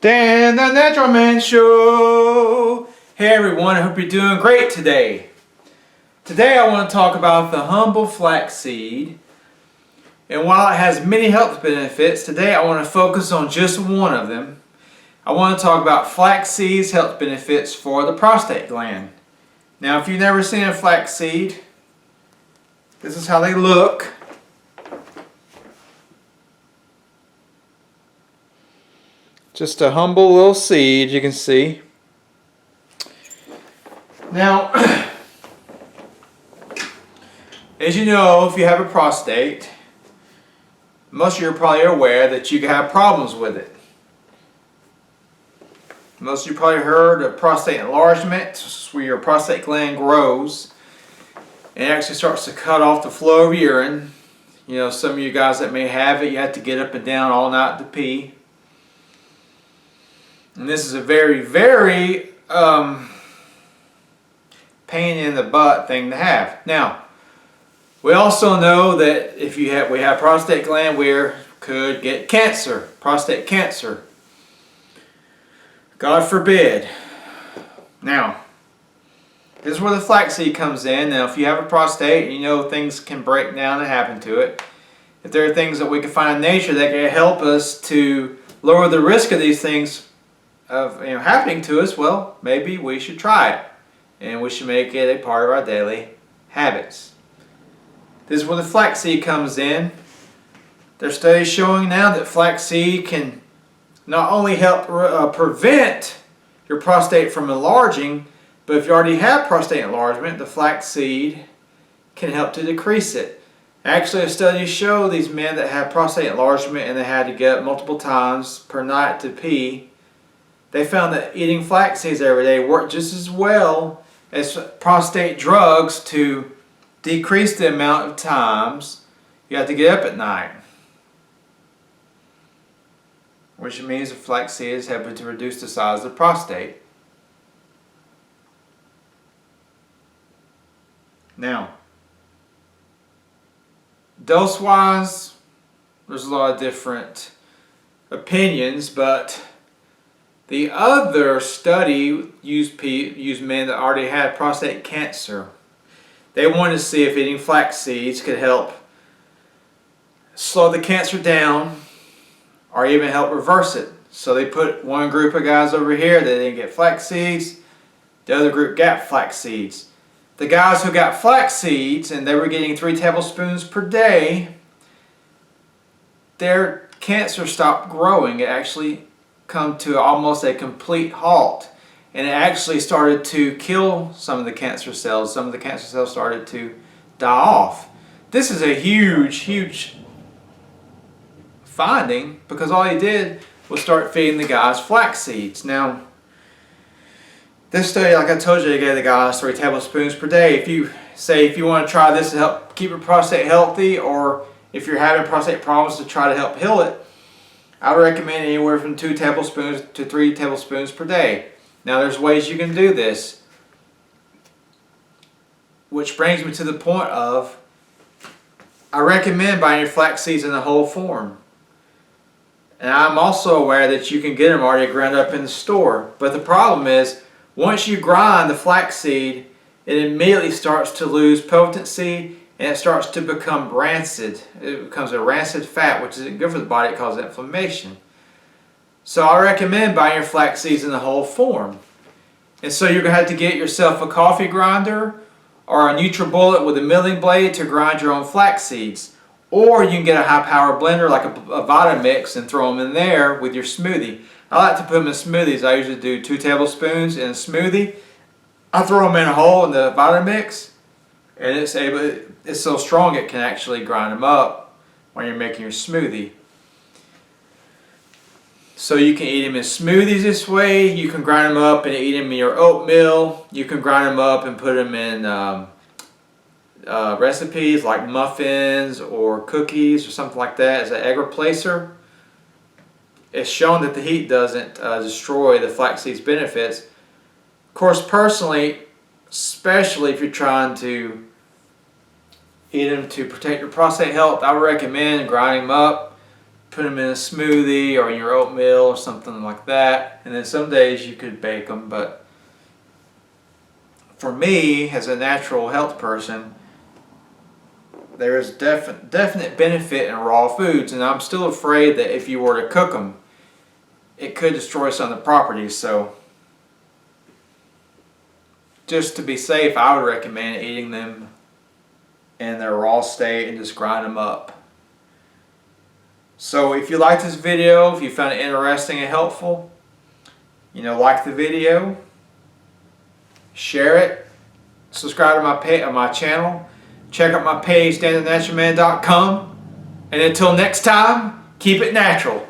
Dan the Natural Man Show. Hey everyone, I hope you're doing great today. Today I want to talk about the humble flaxseed. And while it has many health benefits, today I want to focus on just one of them. I want to talk about flaxseed's health benefits for the prostate gland. Now if you've never seen a flaxseed, this is how they look. Just a humble little seed, you can see. Now, as you know, if you have a prostate, most of you are probably aware that you can have problems with it. Most of you probably heard of prostate enlargement, where your prostate gland grows and it actually starts to cut off the flow of urine. You know, some of you guys that may have it, you have to get up and down all night to pee. And this is a very, very pain in the butt thing to have. Now, we also know that if we have prostate gland, we could get cancer, prostate cancer. God forbid. Now, this is where the flaxseed comes in. Now, if you have a prostate, you know things can break down and happen to it. If there are things that we can find in nature that can help us to lower the risk of these things of happening to us, well, maybe we should try it, and we should make it a part of our daily habits. This is where the flaxseed comes in. There are studies showing now that flaxseed can not only help prevent your prostate from enlarging, but if you already have prostate enlargement, the flaxseed can help to decrease it. Actually, studies show these men that have prostate enlargement and they had to get up multiple times per night to pee, they found that eating flax seeds every day worked just as well as prostate drugs to decrease the amount of times you have to get up at night. Which means the flax seed is helping to reduce the size of the prostate. Now, dose-wise, there's a lot of different opinions, but the other study used men that already had prostate cancer. They wanted to see if eating flax seeds could help slow the cancer down or even help reverse it. So they put one group of guys over here that didn't get flax seeds. The other group got flax seeds. The guys who got flax seeds, and they were getting 3 tablespoons per day, their cancer stopped growing. It actually come to almost a complete halt, and it actually started to kill some of the cancer cells. Some of the cancer cells started to die off. This is a huge finding, because all he did was start feeding the guys flax seeds. Now, this study, like I told you, they gave the guys 3 tablespoons per day. If you want to try this to help keep your prostate healthy, or if you're having prostate problems to try to help heal it, I would recommend anywhere from 2 tablespoons to 3 tablespoons per day. Now there's ways you can do this, which brings me to the point of, I recommend buying your flax seeds in the whole form. And I'm also aware that you can get them already ground up in the store. But the problem is, once you grind the flax seed, it immediately starts to lose potency, and it starts to become rancid. It becomes a rancid fat, which isn't good for the body. It causes inflammation. So I recommend buying your flax seeds in the whole form. And so you're going to have to get yourself a coffee grinder or a NutriBullet with a milling blade to grind your own flax seeds. Or you can get a high-power blender like a Vitamix and throw them in there with your smoothie. I like to put them in smoothies. I usually do 2 tablespoons in a smoothie. I throw them in a hole in the Vitamix, and it's so strong it can actually grind them up when you're making your smoothie. So you can eat them in smoothies this way. You can grind them up and eat them in your oatmeal. You can grind them up and put them in recipes like muffins or cookies or something like that as an egg replacer. It's shown that the heat doesn't destroy the flaxseed's benefits. Of course, personally, especially if you're trying to eat them to protect your prostate health, I would recommend grinding them up, put them in a smoothie or in your oatmeal or something like that. And then some days you could bake them, but for me, as a natural health person, there is definite benefit in raw foods, and I'm still afraid that if you were to cook them, it could destroy some of the properties. So just to be safe, I would recommend eating them in their raw state and just grind them up. So if you liked this video, if you found it interesting and helpful, like the video, share it, subscribe to my channel, check out my page, danthenaturalman.com, and until next time, keep it natural.